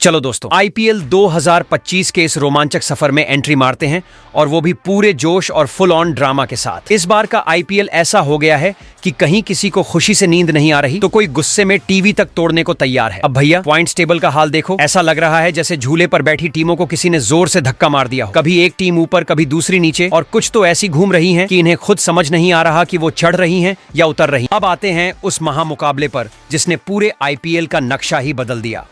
चलो दोस्तों, आईपीएल 2025 के इस रोमांचक सफर में एंट्री मारते हैं और वो भी पूरे जोश और फुल ऑन ड्रामा के साथ। इस बार का आईपीएल ऐसा हो गया है कि कहीं किसी को खुशी से नींद नहीं आ रही तो कोई गुस्से में टीवी तक तोड़ने को तैयार है। अब भैया पॉइंट्स टेबल का हाल देखो, ऐसा लग रहा है जैसे झूले पर बैठी टीमों को किसी ने जोर से धक्का मार दिया हो। कभी एक टीम ऊपर, कभी दूसरी नीचे, और कुछ तो ऐसी घूम रही हैं कि इन्हें खुद समझ नहीं आ रहा कि वो चढ़ रही हैं या उतर रही। अब आते हैं उस महामुकाबले पर जिसने पूरे आईपीएल का नक्शा ही बदल दिया।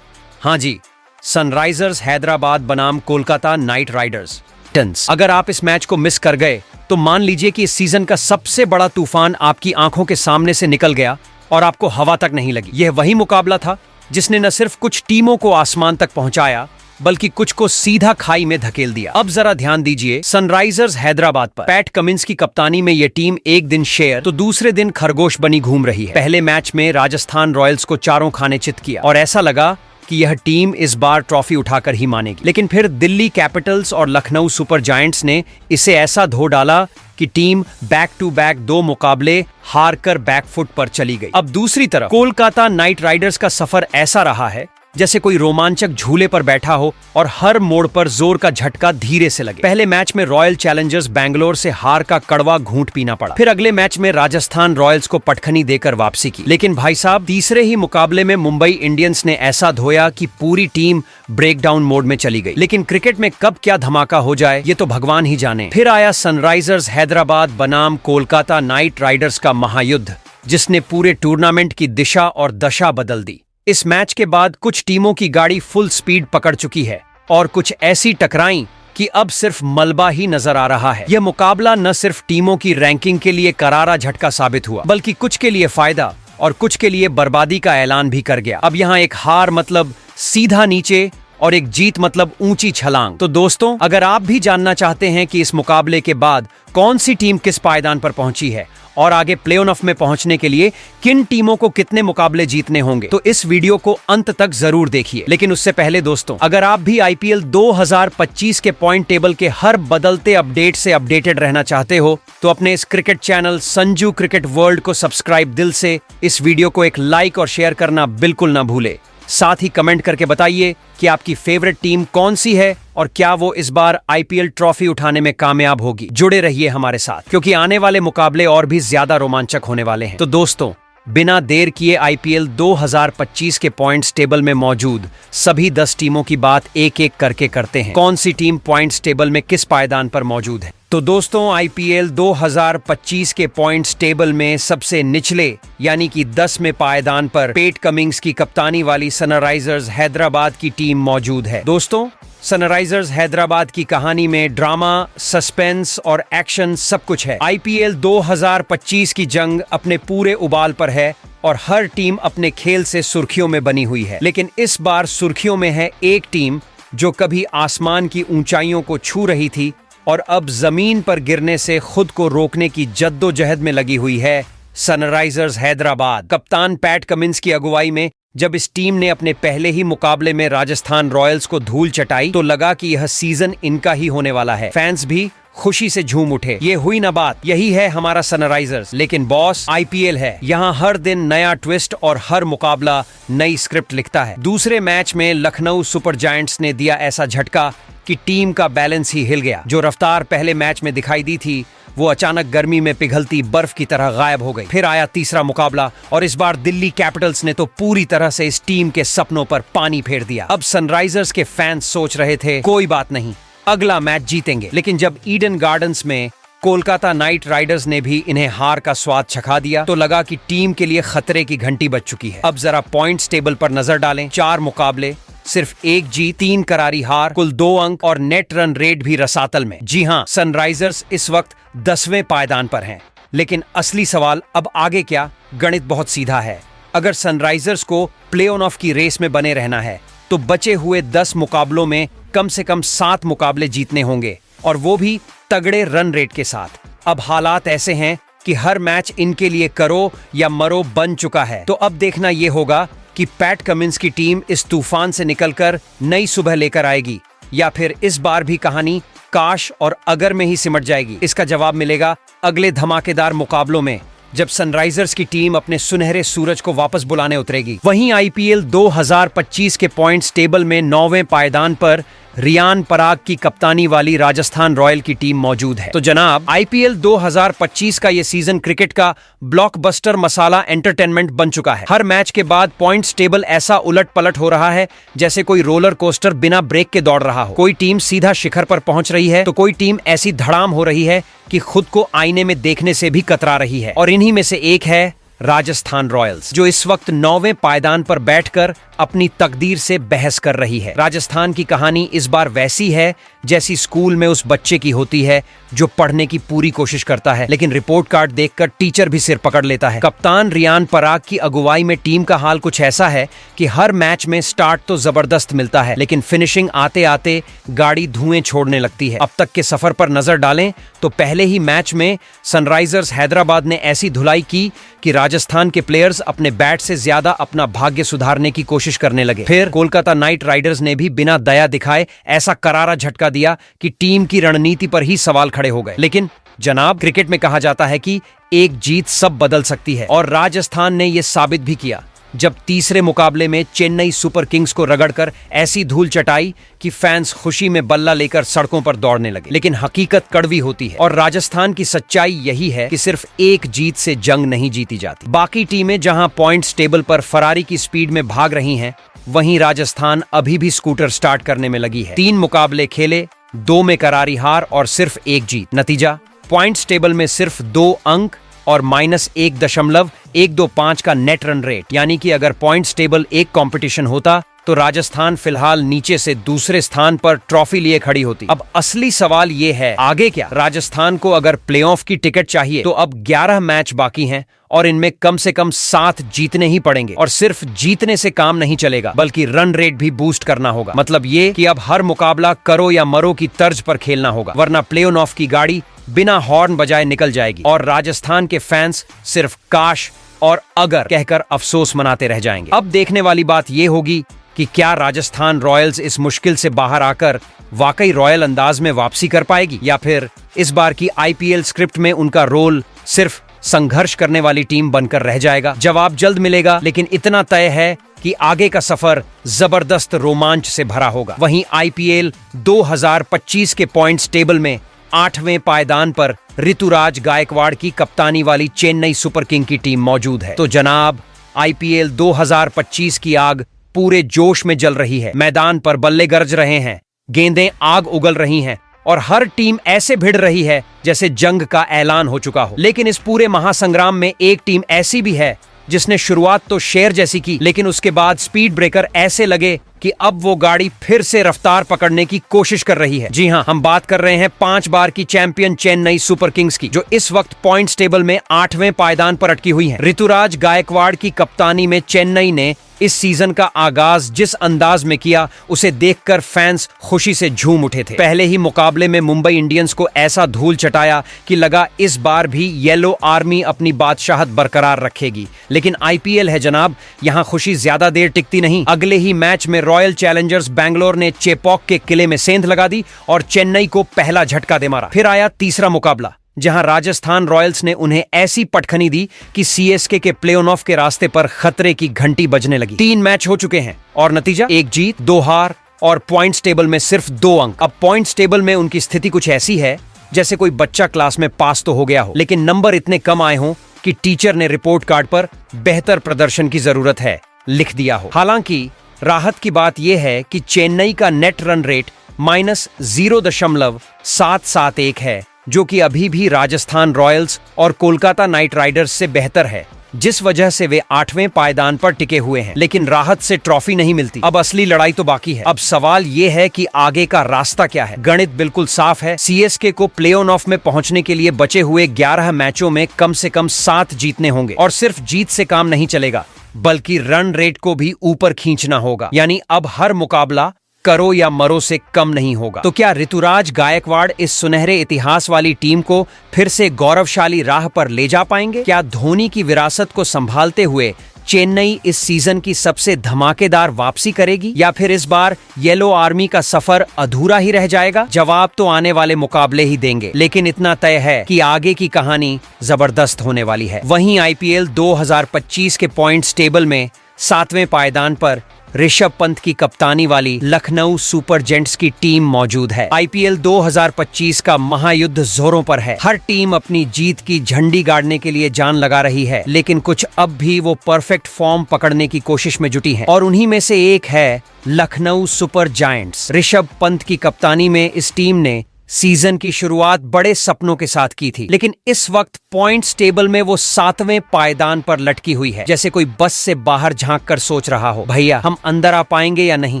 हाँ जी, सनराइजर्स हैदराबाद बनाम कोलकाता नाइट राइडर्स। अगर आप इस मैच को मिस कर गए तो मान लीजिए कि इस सीजन का सबसे बड़ा तूफान आपकी आंखों के सामने से निकल गया और आपको हवा तक नहीं लगी। यह वही मुकाबला था जिसने न सिर्फ कुछ टीमों को आसमान तक पहुंचाया बल्कि कुछ को सीधा खाई में धकेल दिया। अब जरा ध्यान दीजिए सनराइजर्स हैदराबाद पर। पैट कमिंस की कप्तानी में यह टीम एक दिन शेर तो दूसरे दिन खरगोश बनी घूम रही है। पहले मैच में राजस्थान रॉयल्स को चारों खाने चित किया और ऐसा लगा कि यह टीम इस बार ट्रॉफी उठाकर ही मानेगी, लेकिन फिर दिल्ली कैपिटल्स और लखनऊ सुपर जायंट्स ने इसे ऐसा धो डाला कि टीम बैक टू बैक 2 मुकाबले हारकर बैकफुट पर चली गई। अब दूसरी तरफ कोलकाता नाइट राइडर्स का सफर ऐसा रहा है जैसे कोई रोमांचक झूले पर बैठा हो और हर मोड़ पर जोर का झटका धीरे से लगे। पहले मैच में रॉयल चैलेंजर्स बैंगलोर से हार का कड़वा घूंट पीना पड़ा। फिर अगले मैच में राजस्थान रॉयल्स को पटखनी देकर वापसी की। लेकिन भाई साहब, तीसरे ही मुकाबले में मुंबई इंडियंस ने ऐसा धोया कि पूरी टीम ब्रेकडाउन मोड में चली गई। लेकिन क्रिकेट में कब क्या धमाका हो जाए ये तो भगवान ही जाने। फिर आया सनराइजर्स हैदराबाद बनाम कोलकाता नाइट राइडर्स का महायुद्ध, जिसने पूरे टूर्नामेंट की दिशा और दशा बदल दी। इस मैच के बाद कुछ टीमों की गाड़ी फुल स्पीड पकड़ चुकी है और कुछ ऐसी टकराई कि अब सिर्फ मलबा ही नजर आ रहा है। यह मुकाबला न सिर्फ टीमों की रैंकिंग के लिए करारा झटका साबित हुआ बल्कि कुछ के लिए फायदा और कुछ के लिए बर्बादी का ऐलान भी कर गया। अब यहाँ एक हार मतलब सीधा नीचे और एक जीत मतलब ऊंची छलांग। तो दोस्तों, अगर आप भी जानना चाहते हैं कि इस मुकाबले के बाद कौन सी टीम किस पायदान पर पहुंची है और आगे प्ले ऑफ में पहुंचने के लिए किन टीमों को कितने मुकाबले जीतने होंगे, तो इस वीडियो को अंत तक जरूर देखिए। लेकिन उससे पहले दोस्तों, अगर आप भी आईपीएल 2025 के पॉइंट टेबल के हर बदलते अपडेट से अपडेटेड रहना चाहते हो तो अपने इस cricket channel Sanju cricket world को सब्सक्राइब दिल से, इस वीडियो को एक लाइक और शेयर करना बिल्कुल ना भूले। साथ ही कमेंट करके बताइए कि आपकी फेवरेट टीम कौन सी है और क्या वो इस बार आईपीएल ट्रॉफी उठाने में कामयाब होगी। जुड़े रहिए हमारे साथ क्योंकि आने वाले मुकाबले और भी ज्यादा रोमांचक होने वाले हैं। तो दोस्तों, बिना देर किए आईपीएल 2025 के पॉइंट्स टेबल में मौजूद सभी 10 टीमों की बात एक एक करके करते हैं। कौन सी टीम पॉइंट्स टेबल में किस पायदान पर मौजूद है। तो दोस्तों, आईपीएल 2025 के पॉइंट्स टेबल में सबसे निचले यानी कि 10 में पायदान पर पैट कमिंस की कप्तानी वाली सनराइजर्स हैदराबाद की टीम मौजूद है। दोस्तों, सनराइजर्स हैदराबाद की कहानी में ड्रामा, सस्पेंस और एक्शन सब कुछ है। आईपीएल 2025 की जंग अपने पूरे उबाल पर है और हर टीम अपने खेल से सुर्खियों में बनी हुई है। लेकिन इस बार सुर्खियों में है एक टीम जो कभी आसमान की ऊंचाइयों को छू रही थी और अब जमीन पर गिरने से खुद को रोकने की जद्दोजहद में लगी हुई है। सनराइजर्स हैदराबाद कप्तान पैट कमिंस की अगुवाई में जब इस टीम ने अपने पहले ही मुकाबले में राजस्थान रॉयल्स को धूल चटाई तो लगा कि यह सीजन इनका ही होने वाला है। फैंस भी खुशी से झूम उठे। ये हुई ना बात, यही है हमारा सनराइजर्स। लेकिन बॉस, आईपीएल है, यहाँ हर दिन नया ट्विस्ट और हर मुकाबला नई स्क्रिप्ट लिखता है। दूसरे मैच में लखनऊ सुपर जायंट्स ने दिया ऐसा झटका कि टीम का बैलेंस ही हिल गया। जो रफ्तार पहले मैच में दिखाई दी थी वो अचानक गर्मी में पिघलती बर्फ की तरह गायब हो गई। फिर आया तीसरा मुकाबला और इस बार दिल्ली कैपिटल्स ने तो पूरी तरह से इस टीम के सपनों पर पानी फेर दिया। अब सनराइजर्स के फैंस सोच रहे थे कोई बात नहीं, अगला मैच जीतेंगे। लेकिन जब ईडन गार्डन्स में कोलकाता नाइट राइडर्स ने भी इन्हें हार का स्वाद चखा दिया तो लगा कि टीम के लिए खतरे की घंटी बज चुकी है। अब जरा पॉइंट्स टेबल पर नजर डालें। 4 मुकाबले, सिर्फ 1 जीत, 3 करारी हार, कुल 2 अंक और नेट रन रेट भी रसातल में। जी हाँ, सनराइजर्स इस वक्त 10वें पायदान पर हैं। लेकिन असली सवाल अब आगे क्या? गणित बहुत सीधा है। अगर सनराइजर्स को प्ले ऑफ की रेस में बने रहना है तो बचे हुए 10 मुकाबलों में कम से कम 7 मुकाबले जीतने होंगे और वो भी तगड़े रन रेट के साथ। अब हालात ऐसे हैं कि हर मैच इनके लिए करो या मरो बन चुका है। तो अब देखना ये होगा कि पैट कमिंस की टीम इस तूफान से निकलकर नई सुबह लेकर आएगी या फिर इस बार भी कहानी काश और अगर में ही सिमट जाएगी। इसका जवाब मिलेगा अगले धमाकेदार मुकाबलों में जब सनराइजर्स की टीम अपने सुनहरे सूरज को वापस बुलाने उतरेगी। वहीं आईपीएल 2025 के पॉइंट्स टेबल में 9वें पायदान पर रियान पराग की कप्तानी वाली राजस्थान रॉयल की टीम मौजूद है। तो जनाब, आईपीएल 2025 का ये सीजन क्रिकेट का ब्लॉकबस्टर मसाला एंटरटेनमेंट बन चुका है। हर मैच के बाद पॉइंट्स टेबल ऐसा उलट पलट हो रहा है जैसे कोई रोलर कोस्टर बिना ब्रेक के दौड़ रहा हो। कोई टीम सीधा शिखर पर पहुंच रही है तो कोई टीम ऐसी धड़ाम हो रही है कि खुद को आईने में देखने से भी कतरा रही है। और इन्हीं में से एक है राजस्थान रॉयल्स, जो इस वक्त 9वें पायदान पर बैठकर अपनी तकदीर से बहस कर रही है। राजस्थान की कहानी इस बार वैसी है जैसी स्कूल में उस बच्चे की होती है जो पढ़ने की पूरी कोशिश करता है, लेकिन रिपोर्ट कार्ड देखकर टीचर भी सिर पकड़ लेता है। कप्तान रियान पराग की अगुवाई में टीम का हाल कुछ ऐसा है कि हर मैच में स्टार्ट तो जबरदस्त मिलता है, लेकिन फिनिशिंग आते आते गाड़ी धुएं छोड़ने लगती है। अब तक के सफर पर नजर डालें तो पहले ही मैच में सनराइजर्स हैदराबाद ने ऐसी धुलाई की कि राजस्थान के प्लेयर्स अपने बैट से ज्यादा अपना भाग्य सुधारने की कोशिश करने लगे। फिर कोलकाता नाइट राइडर्स ने भी बिना दया दिखाए ऐसा करारा झटका दिया कि टीम की रणनीति पर ही सवाल खड़े हो गए। लेकिन जनाब, क्रिकेट में कहा जाता है कि एक जीत सब बदल सकती है, और राजस्थान ने यह साबित भी किया जब तीसरे मुकाबले में चेन्नई सुपर किंग्स को रगड़कर ऐसी धूल चटाई कि फैंस खुशी में बल्ला लेकर सड़कों पर दौड़ने लगे। लेकिन हकीकत कड़वी होती है, और राजस्थान की सच्चाई यही है कि सिर्फ एक जीत से जंग नहीं जीती जाती। बाकी टीमें जहां पॉइंट्स टेबल पर फरारी की स्पीड में भाग रही हैं, वहीं राजस्थान अभी भी स्कूटर स्टार्ट करने में लगी है। 3 मुकाबले खेले, 2 में करारी हार और सिर्फ 1 जीत। नतीजा, पॉइंट्स टेबल में सिर्फ 2 अंक और -1.125 का नेट रन रेट। यानी कि अगर पॉइंट्स टेबल एक कंपटीशन होता तो राजस्थान फिलहाल नीचे से दूसरे स्थान पर ट्रॉफी लिए खड़ी होती। अब असली सवाल ये है, आगे क्या? राजस्थान को अगर प्लेऑफ की टिकट चाहिए तो अब 11 मैच बाकी हैं और इनमें कम से कम 7 जीतने ही पड़ेंगे। और सिर्फ जीतने से काम नहीं चलेगा, बल्कि रन रेट भी बूस्ट करना होगा। मतलब ये कि अब हर मुकाबला करो या मरो की तर्ज पर खेलना होगा, वरना प्ले ऑफ की गाड़ी बिना हॉर्न बजाए निकल जाएगी और राजस्थान के फैंस सिर्फ काश और अगर कहकर अफसोस मनाते रह जाएंगे। अब देखने वाली बात यह होगी कि क्या राजस्थान रॉयल्स इस मुश्किल से बाहर आकर वाकई रॉयल अंदाज में वापसी कर पाएगी, या फिर इस बार की आईपीएल स्क्रिप्ट में उनका रोल सिर्फ संघर्ष करने वाली टीम बनकर रह जाएगा। जवाब जल्द मिलेगा, लेकिन इतना तय है कि आगे का सफर जबरदस्त रोमांच से भरा होगा। वहीं आईपीएल 2025 के पॉइंट्स टेबल में 8वें पायदान पर ऋतुराज गायकवाड़ की कप्तानी वाली चेन्नई सुपर किंग की टीम मौजूद है। तो जनाब, आईपीएल 2025 की आग पूरे जोश में जल रही है। मैदान पर बल्ले गरज रहे हैं, गेंदें आग उगल रही हैं और हर टीम ऐसे भिड़ रही है जैसे जंग का ऐलान हो चुका हो। लेकिन इस पूरे महासंग्राम में एक टीम ऐसी भी है जिसने शुरुआत तो शेर जैसी की, लेकिन उसके बाद स्पीड ब्रेकर ऐसे लगे कि अब वो गाड़ी फिर से रफ्तार पकड़ने की कोशिश कर रही है। जी हां, हम बात कर रहे हैं 5 बार की चैंपियन चेन्नई सुपर किंग्स की, जो इस वक्त पॉइंट्स टेबल में 8वें पायदान पर अटकी हुई है। ऋतुराज गायकवाड़ की कप्तानी में चेन्नई ने इस सीजन का आगाज जिस अंदाज में किया, उसे देखकर फैंस खुशी से झूम उठे थे। पहले ही मुकाबले में मुंबई इंडियंस को ऐसा धूल चटाया कि लगा इस बार भी येलो आर्मी अपनी बादशाहत बरकरार रखेगी। लेकिन आईपीएल है जनाब, यहां खुशी ज्यादा देर टिकती नहीं। अगले ही मैच में रॉयल चैलेंजर्स बैंगलोर ने चेपॉक के किले में सेंध लगा दी और चेन्नई को पहला झटका दे मारा। फिर आया तीसरा मुकाबला, जहां राजस्थान रॉयल्स ने उन्हें ऐसी पटखनी दी कि सीएसके के प्ले ऑफ के रास्ते पर खतरे की घंटी बजने लगी। 3 मैच हो चुके हैं और नतीजा 1 जीत, 2 हार और पॉइंट्स टेबल में सिर्फ 2 अंक। अब पॉइंट्स टेबल में उनकी स्थिति कुछ ऐसी है जैसे कोई बच्चा क्लास में पास तो हो गया हो, लेकिन नंबर इतने कम आए हों कि टीचर ने रिपोर्ट कार्ड पर बेहतर प्रदर्शन की जरूरत है लिख दिया हो। हालांकि राहत की बात यह है कि चेन्नई का नेट रन रेट -0.771 है, जो कि अभी भी राजस्थान रॉयल्स और कोलकाता नाइट राइडर्स से बेहतर है, जिस वजह से वे 8वें पायदान पर टिके हुए हैं। लेकिन राहत से ट्रॉफी नहीं मिलती। अब असली लड़ाई तो बाकी है। अब सवाल ये है कि आगे का रास्ता क्या है। गणित बिल्कुल साफ है। सीएसके को प्ले ऑफ में पहुंचने के लिए बचे हुए 11 मैचों में कम से कम 7 जीतने होंगे, और सिर्फ जीत से काम नहीं चलेगा, बल्कि रन रेट को भी ऊपर खींचना होगा। यानी अब हर मुकाबला करो या मरो से कम नहीं होगा। तो क्या ऋतुराज गायकवाड़ इस सुनहरे इतिहास वाली टीम को फिर से गौरवशाली राह पर ले जा पाएंगे? क्या धोनी की विरासत को संभालते हुए चेन्नई इस सीजन की सबसे धमाकेदार वापसी करेगी या फिर इस बार येलो आर्मी का सफर अधूरा ही रह जाएगा? जवाब तो आने वाले मुकाबले ही देंगे, लेकिन इतना तय है कि आगे की कहानी जबरदस्त होने वाली है। वहीं आईपीएल 2025 के पॉइंट्स टेबल में 7वें पायदान पर ऋषभ पंत की कप्तानी वाली लखनऊ सुपर जेंट्स की टीम मौजूद है। आईपीएल 2025 का महायुद्ध जोरों पर है। हर टीम अपनी जीत की झंडी गाड़ने के लिए जान लगा रही है, लेकिन कुछ अब भी वो परफेक्ट फॉर्म पकड़ने की कोशिश में जुटी हैं। और उन्हीं में से एक है लखनऊ सुपर जायंट्स। ऋषभ पंत की कप्तानी में इस टीम ने सीजन की शुरुआत बड़े सपनों के साथ की थी, लेकिन इस वक्त पॉइंट्स टेबल में वो 7वें पायदान पर लटकी हुई है, जैसे कोई बस से बाहर झांक कर सोच रहा हो, भैया हम अंदर आ पाएंगे या नहीं।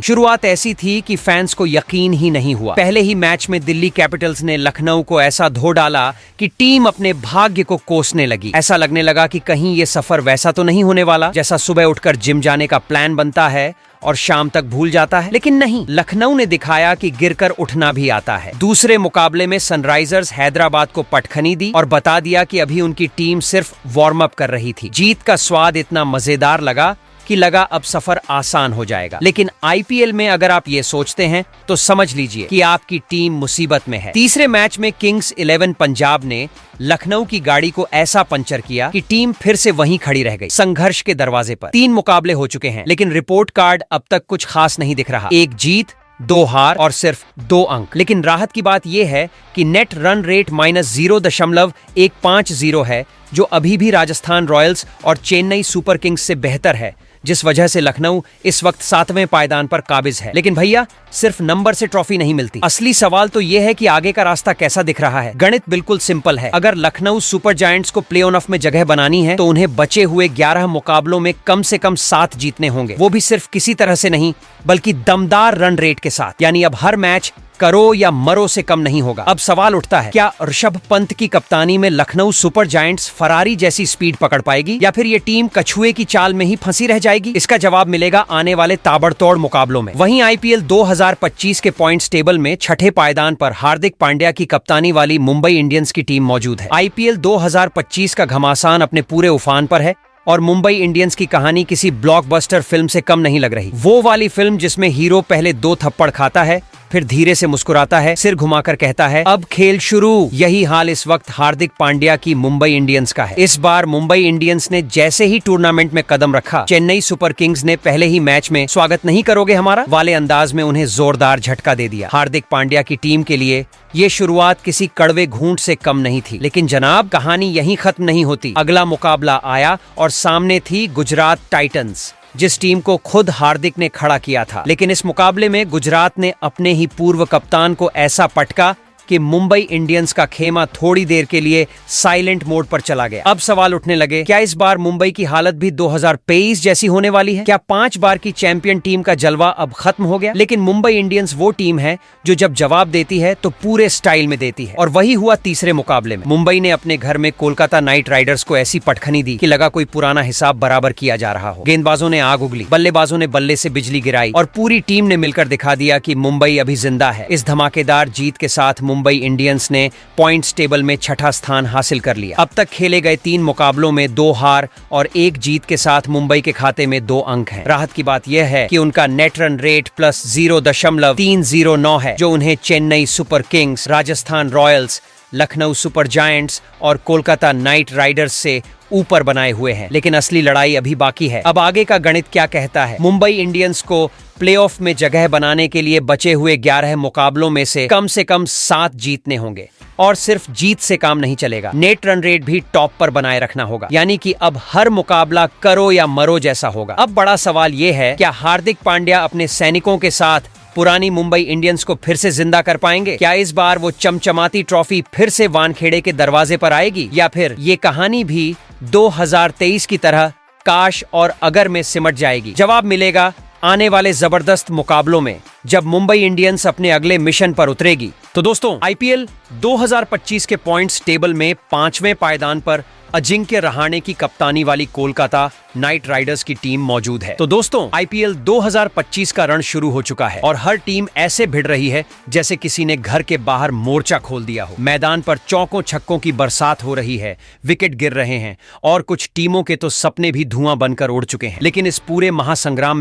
शुरुआत ऐसी थी कि फैंस को यकीन ही नहीं हुआ। पहले ही मैच में दिल्ली कैपिटल्स ने लखनऊ को ऐसा धो डाला कि टीम अपने भाग्य को कोसने लगी। ऐसा लगने लगा कि कहीं ये सफर वैसा तो नहीं होने वाला जैसा सुबह उठकर जिम जाने का प्लान बनता है और शाम तक भूल जाता है। लेकिन नहीं, लखनऊ ने दिखाया कि गिरकर उठना भी आता है। दूसरे मुकाबले में सनराइजर्स हैदराबाद को पटखनी दी और बता दिया कि अभी उनकी टीम सिर्फ वार्म अप कर रही थी। जीत का स्वाद इतना मजेदार लगा कि लगा अब सफर आसान हो जाएगा। लेकिन आईपीएल में अगर आप ये सोचते हैं तो समझ लीजिए कि आपकी टीम मुसीबत में है। तीसरे मैच में किंग्स 11 पंजाब ने लखनऊ की गाड़ी को ऐसा पंचर किया कि टीम फिर से वहीं खड़ी रह गई, संघर्ष के दरवाजे पर। 3 मुकाबले हो चुके हैं, लेकिन रिपोर्ट कार्ड अब तक कुछ खास नहीं दिख रहा। 1 जीत, 2 हार और सिर्फ 2 अंक। लेकिन राहत की बात यह है कि नेट रन रेट -0.150 है, जो अभी भी राजस्थान रॉयल्स और चेन्नई सुपर किंग्स से बेहतर है, जिस वजह से लखनऊ इस वक्त 7वें पायदान पर काबिज है। लेकिन भैया, सिर्फ नंबर से ट्रॉफी नहीं मिलती। असली सवाल तो यह है कि आगे का रास्ता कैसा दिख रहा है। गणित बिल्कुल सिंपल है। अगर लखनऊ सुपर जायंट्स को प्ले ऑफ में जगह बनानी है तो उन्हें बचे हुए 11 मुकाबलों में कम से कम 7 जीतने होंगे, वो भी सिर्फ किसी तरह से नहीं बल्कि दमदार रन रेट के साथ। यानी अब हर मैच करो या मरो से कम नहीं होगा। अब सवाल उठता है, क्या ऋषभ पंत की कप्तानी में लखनऊ सुपर जायंट्स फरारी जैसी स्पीड पकड़ पाएगी या फिर ये टीम कछुए की चाल में ही फंसी रह जाएगी? इसका जवाब मिलेगा आने वाले ताबड़तोड़ मुकाबलों में। वहीं आईपीएल 2025 के पॉइंट्स टेबल में 6ठे पायदान पर हार्दिक पांड्या की कप्तानी वाली मुंबई इंडियंस की टीम मौजूद है। आईपीएल 2025 का घमासान अपने पूरे उफान पर है और मुंबई इंडियंस की कहानी किसी ब्लॉकबस्टर फिल्म से कम नहीं लग रही। वो वाली फिल्म जिसमें हीरो पहले 2 थप्पड़ खाता है, फिर धीरे से मुस्कुराता है, सिर घुमाकर कहता है अब खेल शुरू। यही हाल इस वक्त हार्दिक पांड्या की मुंबई इंडियंस का है। इस बार मुंबई इंडियंस ने जैसे ही टूर्नामेंट में कदम रखा, चेन्नई सुपर किंग्स ने पहले ही मैच में स्वागत नहीं करोगे हमारा वाले अंदाज में उन्हें जोरदार झटका दे दिया। हार्दिक पांड्या की टीम के लिए ये शुरुआत किसी कड़वे घूंट से कम नहीं थी। लेकिन जनाब, कहानी यहीं खत्म नहीं होती। अगला मुकाबला आया और सामने थी गुजरात टाइटंस, जिस टीम को खुद हार्दिक ने खड़ा किया था। लेकिन इस मुकाबले में गुजरात ने अपने ही पूर्व कप्तान को ऐसा पटका कि मुंबई इंडियंस का खेमा थोड़ी देर के लिए साइलेंट मोड पर चला गया। अब सवाल उठने लगे, क्या इस बार मुंबई की हालत भी 2023 जैसी होने वाली है? क्या 5 बार की चैंपियन टीम का जलवा अब खत्म हो गया? लेकिन मुंबई इंडियंस वो टीम है जो जब जवाब देती है तो पूरे स्टाइल में देती है, और वही हुआ तीसरे मुकाबले में। मुंबई ने अपने घर में कोलकाता नाइट राइडर्स को ऐसी पटखनी दी कि लगा कोई पुराना हिसाब बराबर किया जा रहा हो। गेंदबाजों ने आग उगली, बल्लेबाजों ने बल्ले से बिजली गिराई और पूरी टीम ने मिलकर दिखा दिया कि मुंबई अभी जिंदा है। इस धमाकेदार जीत के साथ मुंबई इंडियंस ने पॉइंट्स टेबल में 6ठा स्थान हासिल कर लिया। अब तक खेले गए 3 मुकाबलों में 2 हार और 1 जीत के साथ मुंबई के खाते में 2 अंक हैं। राहत की बात यह है कि उनका नेट रन रेट +0.309 है, जो उन्हें Chennai super Kings, Rajasthan Royals, Lucknow super giants और कोलकाता नाइट राइडर्स से ऊपर बनाए हुए हैं। लेकिन असली लड़ाई अभी बाकी है। अब आगे का गणित क्या कहता है? मुंबई इंडियंस को प्लेऑफ में जगह बनाने के लिए बचे हुए 11 मुकाबलों में से कम 7 जीतने होंगे, और सिर्फ जीत से काम नहीं चलेगा। नेट रन रेट भी टॉप पर बनाए रखना होगा, यानी कि अब हर मुकाबला करो या मरो जैसा होगा। अब बड़ा सवाल यह है, क्या हार्दिक पांड्या अपने सैनिकों के साथ पुरानी मुंबई इंडियंस को फिर से जिंदा कर पाएंगे? क्या इस बार वो चमचमाती ट्रॉफी फिर से वानखेड़े के दरवाजे पर आएगी, या फिर ये कहानी भी 2023 की तरह काश और अगर में सिमट जाएगी? जवाब मिलेगा आने वाले जबरदस्त मुकाबलों में, जब मुंबई इंडियंस अपने अगले मिशन पर उतरेगी। तो दोस्तों, आईपीएल 2025 के पॉइंट्स टेबल में 5वें पायदान पर अजिंक्य रहाणे की कप्तानी वाली कोलकाता नाइट राइडर्स की टीम मौजूद है। तो दोस्तों, आईपीएल 2025 का रण शुरू हो चुका है और हर टीम ऐसे भिड़ रही है जैसे किसी ने घर के बाहर मोर्चा खोल दिया हो। मैदान पर चौकों छक्कों की बरसात हो रही है, विकेट गिर रहे हैं और कुछ टीमों के तो सपने भी धुआं बनकर उड़ चुके हैं। लेकिन इस पूरे महासंग्राम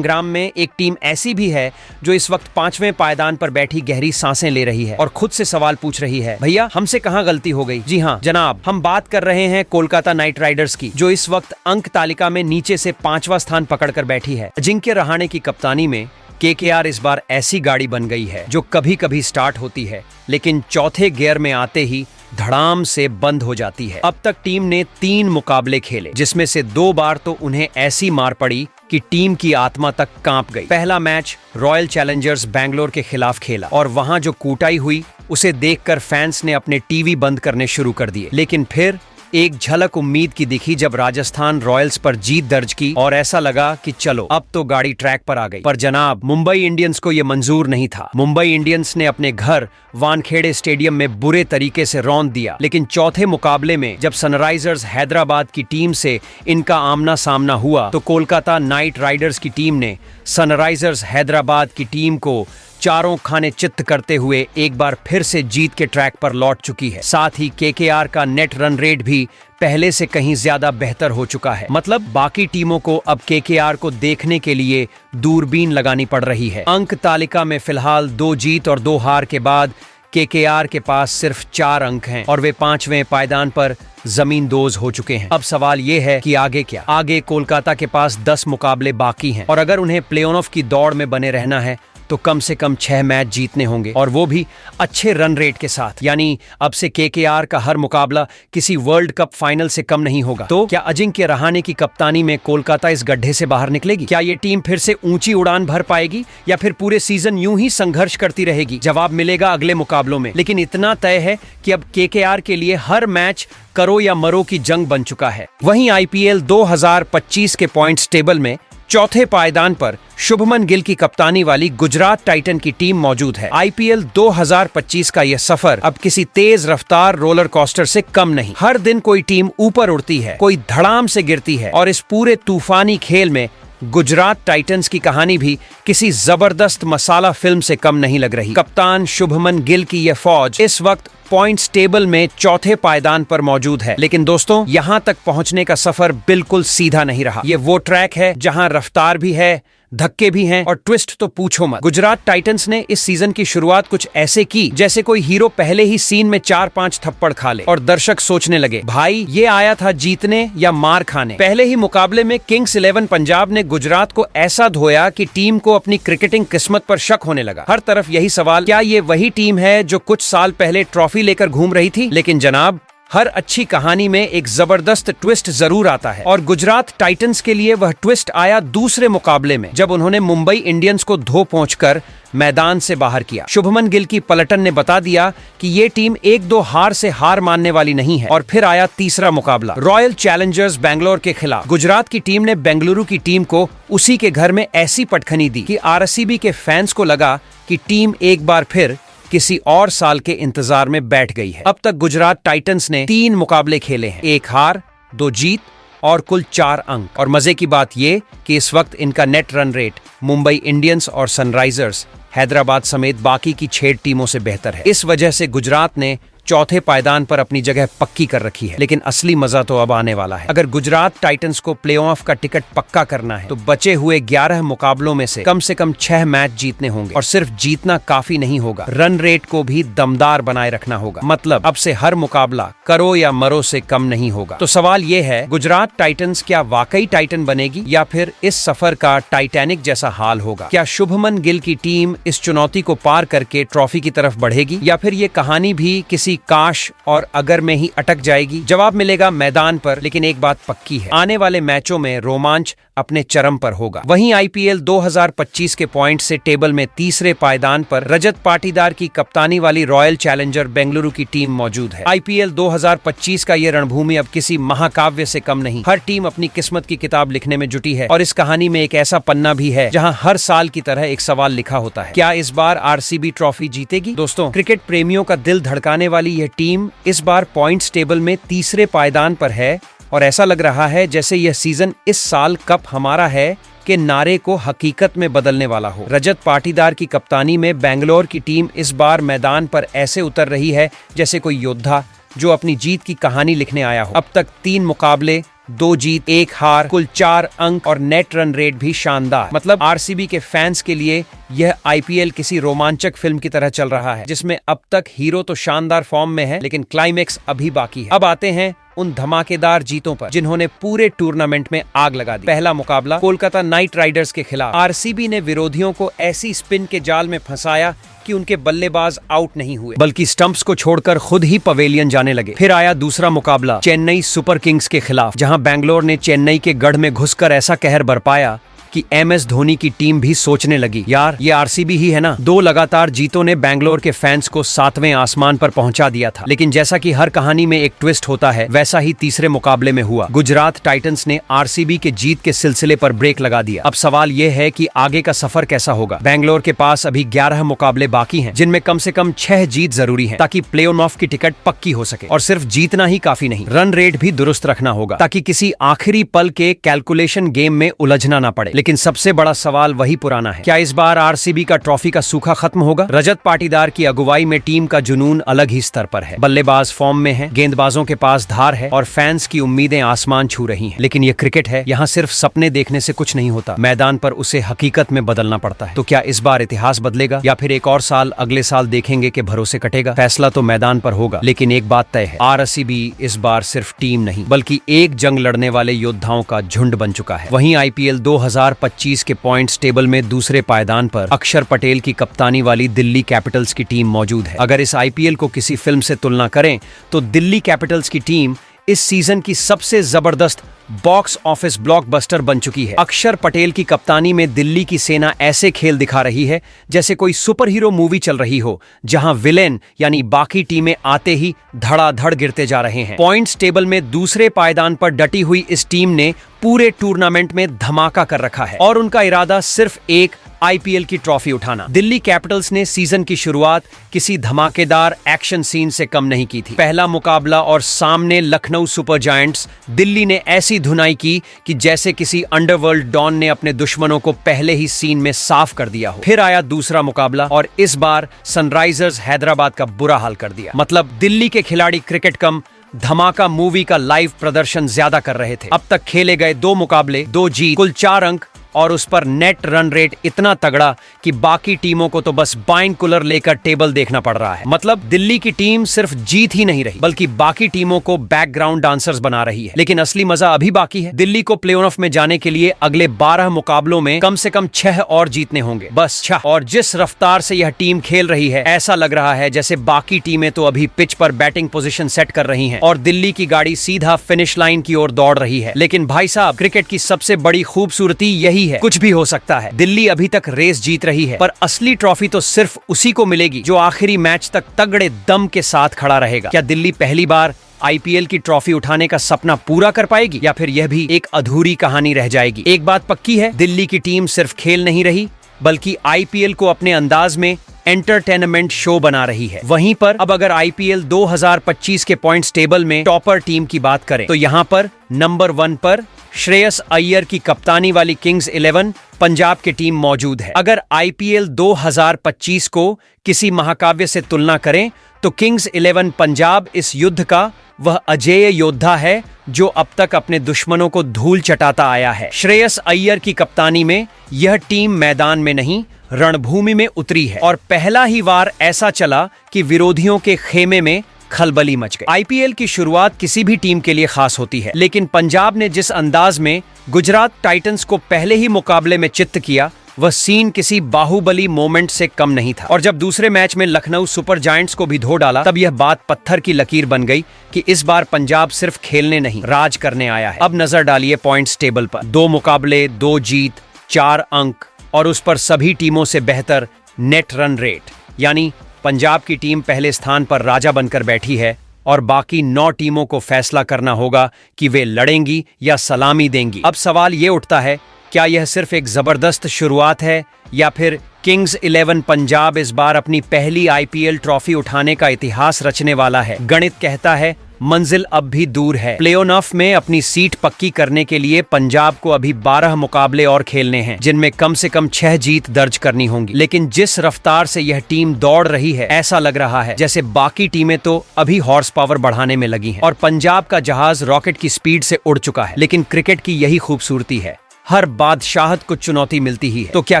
में एक टीम ऐसी भी है जो इस वक्त 5वें पायदान पर बैठी गहरी सांसें ले रही है और खुद से सवाल पूछ रही है, भैया हमसे कहां गलती हो गई? जी हाँ जनाब, हम बात कर रहे हैं कोलकाता नाइट राइडर्स की, जो इस वक्त अंक तालिका में नीचे से 5वां स्थान पकड़कर बैठी है। अजिंक्य रहाणे की कप्तानी में केकेआर इस बार ऐसी गाड़ी बन गई है जो कभी कभी स्टार्ट होती है लेकिन चौथे गियर में आते ही धड़ाम से बंद हो जाती है। अब तक टीम ने 3 मुकाबले खेले जिसमें से 2 बार तो उन्हें ऐसी मार पड़ी कि टीम की आत्मा तक कांप गई। पहला मैच रॉयल चैलेंजर्स बैंगलोर के खिलाफ खेला और वहां जो कूटाई हुई उसे देखकर फैंस ने अपने टीवी बंद करने शुरू कर दिए। लेकिन फिर एक झलक उम्मीद की दिखी जब राजस्थान रॉयल्स पर जीत दर्ज की और ऐसा लगा कि चलो अब तो गाड़ी ट्रैक पर आ गई। पर जनाब, मुंबई इंडियंस को यह मंजूर नहीं था। मुंबई इंडियंस ने अपने घर वानखेड़े स्टेडियम में बुरे तरीके से रौंद दिया। लेकिन चौथे मुकाबले में जब सनराइजर्स हैदराबाद की टीम से इनका आमना सामना हुआ तो कोलकाता नाइट राइडर्स की टीम ने सनराइजर्स हैदराबाद की टीम को चारों खाने चित्त करते हुए एक बार फिर से जीत के ट्रैक पर लौट चुकी है। साथ ही केकेआर का नेट रन रेट भी पहले से कहीं ज्यादा बेहतर हो चुका है। मतलब बाकी टीमों को अब केकेआर को देखने के लिए दूरबीन लगानी पड़ रही है। अंक तालिका में फिलहाल 2 जीत और 2 हार के बाद केकेआर के पास सिर्फ 4 अंक हैं और वे 5वें पायदान पर जमींदोज हो चुके हैं। अब सवाल ये है कि आगे क्या? आगे कोलकाता के पास 10 मुकाबले बाकी हैं और अगर उन्हें प्ले ऑफ की दौड़ में बने रहना है तो कम से कम 6 मैच जीतने होंगे और वो भी अच्छे रन रेट के साथ। यानी अब से केकेआर का हर मुकाबला किसी वर्ल्ड कप फाइनल से कम नहीं होगा। तो क्या अजिंक्य रहाणे की कप्तानी में कोलकाता इस गड्ढे से बाहर निकलेगी? क्या ये टीम फिर से ऊंची उड़ान भर पाएगी या फिर पूरे सीजन यूं ही संघर्ष करती रहेगी? जवाब मिलेगा अगले मुकाबलों में। लेकिन इतना तय है कि अब केकेआर के लिए हर मैच करो या मरो की जंग बन चुका है। वहीं आईपीएल 2025 के पॉइंट्स टेबल में चौथे पायदान पर शुभमन गिल की कप्तानी वाली गुजरात टाइटन की टीम मौजूद है। आईपीएल 2025 का यह सफर अब किसी तेज रफ्तार रोलर कोस्टर से कम नहीं। हर दिन कोई टीम ऊपर उड़ती है, कोई धड़ाम से गिरती है और इस पूरे तूफानी खेल में गुजरात टाइटंस की कहानी भी किसी जबरदस्त मसाला फिल्म से कम नहीं लग रही। कप्तान शुभमन गिल की यह फौज इस वक्त पॉइंट्स टेबल में चौथे पायदान पर मौजूद है। लेकिन दोस्तों, यहां तक पहुंचने का सफर बिल्कुल सीधा नहीं रहा। ये वो ट्रैक है जहां रफ्तार भी है, धक्के भी हैं और ट्विस्ट तो पूछो मत। गुजरात टाइटंस ने इस सीजन की शुरुआत कुछ ऐसे की जैसे कोई हीरो पहले ही सीन में 4-5 थप्पड़ खा ले और दर्शक सोचने लगे, भाई ये आया था जीतने या मार खाने। पहले ही मुकाबले में किंग्स 11 पंजाब ने गुजरात को ऐसा धोया कि टीम को अपनी क्रिकेटिंग किस्मत पर शक होने लगा। हर तरफ यही सवाल, क्या ये वही टीम है जो कुछ साल पहले ट्रॉफी लेकर घूम रही थी? लेकिन जनाब, हर अच्छी कहानी में एक जबरदस्त ट्विस्ट जरूर आता है और गुजरात टाइटंस के लिए वह ट्विस्ट आया दूसरे मुकाबले में जब उन्होंने मुंबई इंडियंस को धो पहुंचकर मैदान से बाहर किया। शुभमन गिल की पलटन ने बता दिया कि ये टीम 1-2 हार से हार मानने वाली नहीं है। और फिर आया तीसरा मुकाबला रॉयल चैलेंजर्स बैंगलोर के खिलाफ। गुजरात की टीम ने बेंगलुरु की टीम को उसी के घर में ऐसी पटखनी दी कि आरसीबी के फैंस को लगा कि टीम एक बार फिर किसी और साल के इंतजार में बैठ गई है। अब तक गुजरात टाइटंस ने 3 मुकाबले खेले हैं, 1 हार, 2 जीत और कुल 4 अंक। और मजे की बात ये कि इस वक्त इनका net run rate Mumbai Indians और सनराइजर्स हैदराबाद समेत बाकी की 6 टीमों से बेहतर है। इस वजह से गुजरात ने चौथे पायदान पर अपनी जगह पक्की कर रखी है। लेकिन असली मजा तो अब आने वाला है। अगर गुजरात टाइटंस को प्लेऑफ का टिकट पक्का करना है तो बचे हुए 11 मुकाबलों में से कम 6 मैच जीतने होंगे और सिर्फ जीतना काफी नहीं होगा, रन रेट को भी दमदार बनाए रखना होगा। मतलब अब से हर मुकाबला करो या मरो से कम नहीं होगा। तो सवाल ये है, गुजरात टाइटंस क्या वाकई टाइटन बनेगी या फिर इस सफर का टाइटैनिक जैसा हाल होगा? क्या शुभमन गिल की टीम इस चुनौती को पार करके ट्रॉफी की तरफ बढ़ेगी या फिर ये कहानी भी किसी काश और अगर में ही अटक जाएगी? जवाब मिलेगा मैदान पर। लेकिन एक बात पक्की है, आने वाले मैचों में रोमांच अपने चरम पर होगा। वहीं आईपीएल 2025 के पॉइंट से टेबल में तीसरे पायदान पर रजत पाटीदार की कप्तानी वाली रॉयल चैलेंजर बेंगलुरु की टीम मौजूद है। आईपीएल 2025 का ये रणभूमि अब किसी महाकाव्य से कम नहीं। हर टीम अपनी किस्मत की किताब लिखने में जुटी है और इस कहानी में एक ऐसा पन्ना भी है जहां हर साल की तरह एक सवाल लिखा होता है, क्या इस बार आरसीबी ट्रॉफी जीतेगी? दोस्तों, क्रिकेट प्रेमियों का दिल धड़काने वाली यह टीम इस बार पॉइंट्स टेबल में तीसरे पायदान पर है और ऐसा लग रहा है जैसे यह सीजन इस साल कप हमारा है के नारे को हकीकत में बदलने वाला हो। रजत पाटीदार की कप्तानी में बेंगलोर की टीम इस बार मैदान पर ऐसे उतर रही है जैसे कोई योद्धा जो अपनी जीत की कहानी लिखने आया हो। अब तक 3 मुकाबले, 2 जीत, 1 हार, कुल 4 अंक और नेट रन रेट भी शानदार। मतलब आरसीबी के फैंस के लिए यह आईपीएल किसी रोमांचक फिल्म की तरह चल रहा है जिसमें अब तक हीरो तो शानदार फॉर्म में है लेकिन क्लाइमेक्स अभी बाकी है। अब आते हैं उन धमाकेदार जीतों पर जिन्होंने पूरे टूर्नामेंट में आग लगा दी। पहला मुकाबला कोलकाता नाइट राइडर्स के खिलाफ। आरसीबी ने विरोधियों को ऐसी स्पिन के जाल में फंसाया कि उनके बल्लेबाज आउट नहीं हुए बल्कि स्टंप्स को छोड़कर खुद ही पवेलियन जाने लगे। फिर आया दूसरा मुकाबला चेन्नई सुपर किंग्स के खिलाफ, जहां बैंगलोर ने चेन्नई के गढ़ में घुसकर ऐसा कहर बरपाया कि एमएस धोनी की टीम भी सोचने लगी, यार ये आरसीबी ही है ना। 2 लगातार जीतों ने बैंगलोर के फैंस को 7वें आसमान पर पहुंचा दिया था। लेकिन जैसा कि हर कहानी में एक ट्विस्ट होता है, वैसा ही तीसरे मुकाबले में हुआ। गुजरात टाइटंस ने आरसीबी के जीत के सिलसिले पर ब्रेक लगा दिया। अब सवाल यह है कि आगे का सफर कैसा होगा। बैंगलोर के पास अभी 11 मुकाबले बाकी हैं, जिनमें कम से कम 6 जीत जरूरी है ताकि प्ले ऑफ की टिकट पक्की हो सके। और सिर्फ जीतना ही काफी नहीं, रन रेट भी दुरुस्त रखना होगा ताकि किसी आखिरी पल के कैलकुलेशन गेम में उलझना ना पड़े। लेकिन सबसे बड़ा सवाल वही पुराना है, क्या इस बार आरसीबी का ट्रॉफी का सूखा खत्म होगा? रजत पाटीदार की अगुवाई में टीम का जुनून अलग ही स्तर पर है। बल्लेबाज फॉर्म में है, गेंदबाजों के पास धार है और फैंस की उम्मीदें आसमान छू रही हैं। लेकिन ये क्रिकेट है, यहाँ सिर्फ सपने देखने से कुछ नहीं होता, मैदान पर उसे हकीकत में बदलना पड़ता है। तो क्या इस बार इतिहास बदलेगा या फिर एक और साल अगले साल देखेंगे कि भरोसे कटेगा? फैसला तो मैदान पर होगा, लेकिन एक बात तय है, आरसीबी इस बार सिर्फ टीम नहीं बल्कि एक जंग लड़ने वाले योद्धाओं का झुंड बन चुका है। वहीं आईपीएल 2025 के पॉइंट्स टेबल में दूसरे पायदान पर अक्षर पटेल की कप्तानी वाली दिल्ली कैपिटल्स की टीम मौजूद है। अगर इस आईपीएल को किसी फिल्म से तुलना करें तो दिल्ली कैपिटल्स की टीम इस सीजन की सबसे जबरदस्त बॉक्स ऑफिस ब्लॉकबस्टर बन चुकी है। अक्षर पटेल की कप्तानी में दिल्ली की सेना ऐसे खेल दिखा रही है जैसे कोई सुपर हीरो मूवी चल रही हो, जहां विलेन यानी बाकी टीमें आते ही धड़ाधड़ गिरते जा रहे हैं। पॉइंट्स टेबल में दूसरे पायदान पर डटी हुई इस टीम ने पूरे टूर्नामेंट में धमाका कर रखा है और उनका इरादा सिर्फ एक आईपीएल की ट्रॉफी उठाना। दिल्ली कैपिटल्स ने सीजन की शुरुआत किसी धमाकेदार एक्शन सीन से कम नहीं की थी। पहला मुकाबला और सामने लखनऊ सुपर जायंट्स, दिल्ली ने ऐसी धुनाई की कि जैसे किसी अंडरवर्ल्ड डॉन ने अपने दुश्मनों को पहले ही सीन में साफ कर दिया हो। फिर आया दूसरा मुकाबला और इस बार सनराइजर्स हैदराबाद का बुरा हाल कर दिया। मतलब दिल्ली के खिलाड़ी क्रिकेट कम धमाका मूवी का लाइव प्रदर्शन ज्यादा कर रहे थे। अब तक खेले गए 2 मुकाबले, 2 जीत, कुल 4 अंक और उस पर नेट रन रेट इतना तगड़ा कि बाकी टीमों को तो बस बाइनकुलर लेकर टेबल देखना पड़ रहा है। मतलब दिल्ली की टीम सिर्फ जीत ही नहीं रही बल्कि बाकी टीमों को बैकग्राउंड डांसर्स बना रही है। लेकिन असली मजा अभी बाकी है। दिल्ली को प्ले ऑफ में जाने के लिए अगले 12 मुकाबलों में कम से कम 6 और जीतने होंगे, बस 6। और जिस रफ्तार से यह टीम खेल रही है, ऐसा लग रहा है जैसे बाकी टीमें तो अभी पिच पर बैटिंग पोजीशन सेट कर रही हैं और दिल्ली की गाड़ी सीधा फिनिश लाइन की ओर दौड़ रही है। लेकिन भाई साहब, क्रिकेट की सबसे बड़ी खूबसूरती यही है, कुछ भी हो सकता है। दिल्ली अभी तक रेस जीत रही है, पर असली ट्रॉफी तो सिर्फ उसी को मिलेगी जो आखिरी मैच तक तगड़े दम के साथ खड़ा रहेगा। क्या दिल्ली पहली बार आईपीएल की ट्रॉफी उठाने का सपना पूरा कर पाएगी या फिर यह भी एक अधूरी कहानी रह जाएगी? एक बात पक्की है, दिल्ली की टीम सिर्फ खेल नहीं रही बल्कि आईपीएल को अपने अंदाज में एंटरटेनमेंट शो बना रही है। वहीं पर अब अगर आईपीएल 2025 के पॉइंट्स टेबल में टॉपर टीम की बात करें तो यहाँ पर नंबर 1 पर श्रेयस अय्यर की कप्तानी वाली किंग्स 11 पंजाब की टीम मौजूद है। अगर आईपीएल 2025 को किसी महाकाव्य से तुलना करें तो किंग्स 11 पंजाब इस युद्ध का वह अजेय योद्धा है जो अब तक अपने दुश्मनों को धूल चटाता आया है। श्रेयस अय्यर की कप्तानी में यह टीम मैदान में नहीं रणभूमि में उतरी है और पहला ही वार ऐसा चला कि विरोधियों के खेमे में खलबली मच गई। आईपीएल की शुरुआत किसी भी टीम के लिए खास होती है, लेकिन पंजाब ने जिस अंदाज में गुजरात टाइटंस को पहले ही मुकाबले में चित्त किया वह सीन किसी बाहुबली मोमेंट से कम नहीं था। और जब दूसरे मैच में लखनऊ सुपर जायंट्स को भी धो डाला, तब यह बात पत्थर की लकीर बन गई कि इस बार पंजाब सिर्फ खेलने नहीं, राज करने आया है। अब नजर डालिए पॉइंट्स टेबल पर। 2 मुकाबले, 2 जीत, 4 अंक और उस पर सभी टीमों से बेहतर नेट रन रेट, यानी पंजाब की टीम पहले स्थान पर राजा बनकर बैठी है और बाकी 9 टीमों को फैसला करना होगा कि वे लड़ेंगी या सलामी देंगी। अब सवाल ये उठता है, क्या यह सिर्फ एक जबरदस्त शुरुआत है या फिर किंग्स 11 पंजाब इस बार अपनी पहली आईपीएल ट्रॉफी उठाने का इतिहास रचने वाला है? गणित कहता है मंजिल अब भी दूर है। प्ले-ऑफ में अपनी सीट पक्की करने के लिए पंजाब को अभी 12 मुकाबले और खेलने हैं, जिनमें कम से कम 6 जीत दर्ज करनी होंगी। लेकिन जिस रफ्तार से यह टीम दौड़ रही है, ऐसा लग रहा है जैसे बाकी टीमें तो अभी हॉर्स पावर बढ़ाने में लगी हैं और पंजाब का जहाज रॉकेट की स्पीड से उड़ चुका है। लेकिन क्रिकेट की यही खूबसूरती है, हर बादशाहत को चुनौती मिलती ही है। तो क्या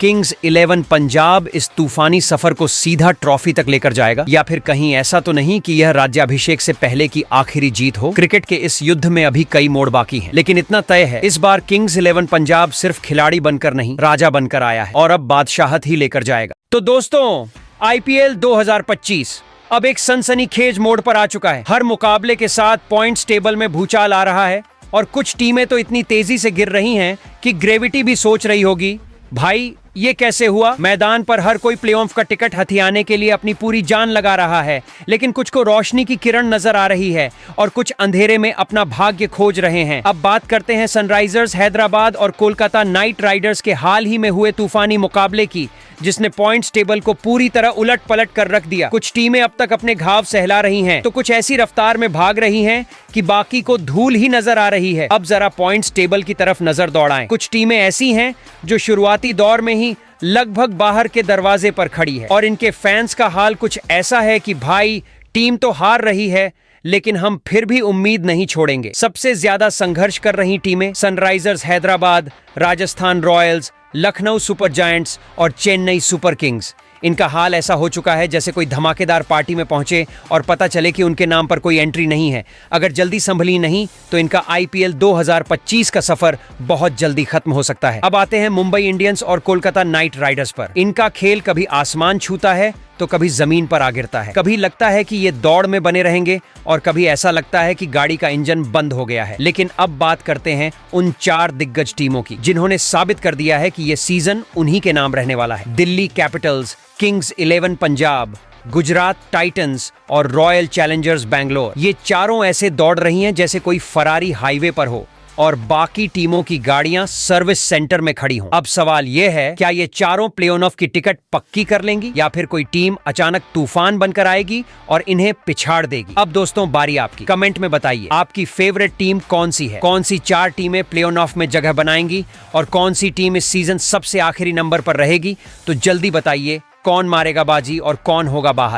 किंग्स 11 पंजाब इस तूफानी सफर को सीधा ट्रॉफी तक लेकर जाएगा, या फिर कहीं ऐसा तो नहीं कि यह राज्याभिषेक से पहले की आखिरी जीत हो? क्रिकेट के इस युद्ध में अभी कई मोड़ बाकी हैं, लेकिन इतना तय है, इस बार किंग्स 11 पंजाब सिर्फ खिलाड़ी बनकर नहीं, राजा बनकर आया है और अब बादशाहत ही लेकर जाएगा। तो दोस्तों, आईपीएल 2025 अब एक सनसनीखेज मोड़ पर आ चुका है। हर मुकाबले के साथ पॉइंट्स टेबल में भूचाल आ रहा है और कुछ टीमें तो इतनी तेजी से गिर रही हैं कि ग्रेविटी भी सोच रही होगी, भाई ये कैसे हुआ? मैदान पर हर कोई प्लेऑफ का टिकट हथियाने के लिए अपनी पूरी जान लगा रहा है, लेकिन कुछ को रोशनी की किरण नजर आ रही है और कुछ अंधेरे में अपना भाग्य खोज रहे हैं। अब बात करते हैं सनराइजर्स हैदराबाद और कोलकाता नाइट राइडर्स के हाल ही में हुए तूफानी मुकाबले की, जिसने पॉइंट्स टेबल को पूरी तरह उलट पलट कर रख दिया। कुछ टीमें अब तक अपने घाव सहला रही हैं, तो कुछ ऐसी रफ्तार में भाग रही हैं कि बाकी को धूल ही नजर आ रही है। अब जरा पॉइंट्स टेबल की तरफ नजर दौड़ाएं। कुछ टीमें ऐसी हैं जो शुरुआती दौर में ही लगभग बाहर के दरवाजे पर खड़ी है और इनके फैंस का हाल कुछ ऐसा है कि भाई टीम तो हार रही है, लेकिन हम फिर भी उम्मीद नहीं छोड़ेंगे। सबसे ज्यादा संघर्ष कर रही टीमें Sunrisers Hyderabad, Rajasthan Royals, Lucknow super giants और चेन्नई सुपर किंग्स। इनका हाल ऐसा हो चुका है जैसे कोई धमाकेदार पार्टी में पहुंचे और पता चले कि उनके नाम पर कोई एंट्री नहीं है। अगर जल्दी संभली नहीं तो इनका आईपीएल 2025 का सफर बहुत जल्दी खत्म हो सकता है। अब आते हैं मुंबई इंडियंस और कोलकाता नाइट राइडर्स पर। इनका खेल कभी आसमान छूता है तो कभी जमीन पर आ गिरता है। कभी लगता है कि ये दौड़ में बने रहेंगे और कभी ऐसा लगता है कि गाड़ी का इंजन बंद हो गया है। लेकिन अब बात करते हैं उन 4 दिग्गज टीमों की जिन्होंने साबित कर दिया है कि ये सीजन उन्हीं के नाम रहने वाला है। Delhi Capitals, Kings 11 Punjab, Gujarat Titans और रॉयल चैलेंजर्स बैंगलोर। ये चारों ऐसे दौड़ रही हैं जैसे कोई फरारी हाईवे पर हो और बाकी टीमों की गाड़ियां सर्विस सेंटर में खड़ी हों। अब सवाल यह है, क्या ये चारों प्ले-ऑफ की टिकट पक्की कर लेंगी या फिर कोई टीम अचानक तूफान बनकर आएगी और इन्हें पिछाड़ देगी? अब दोस्तों, बारी आपकी। कमेंट में बताइए आपकी फेवरेट टीम कौन सी है, कौन सी 4 टीमें प्ले-ऑफ में जगह बनाएंगी और कौन सी टीम इस सीजन सबसे आखिरी नंबर पर रहेगी? तो जल्दी बताइए कौन मारेगा बाजी और कौन होगा बाहर।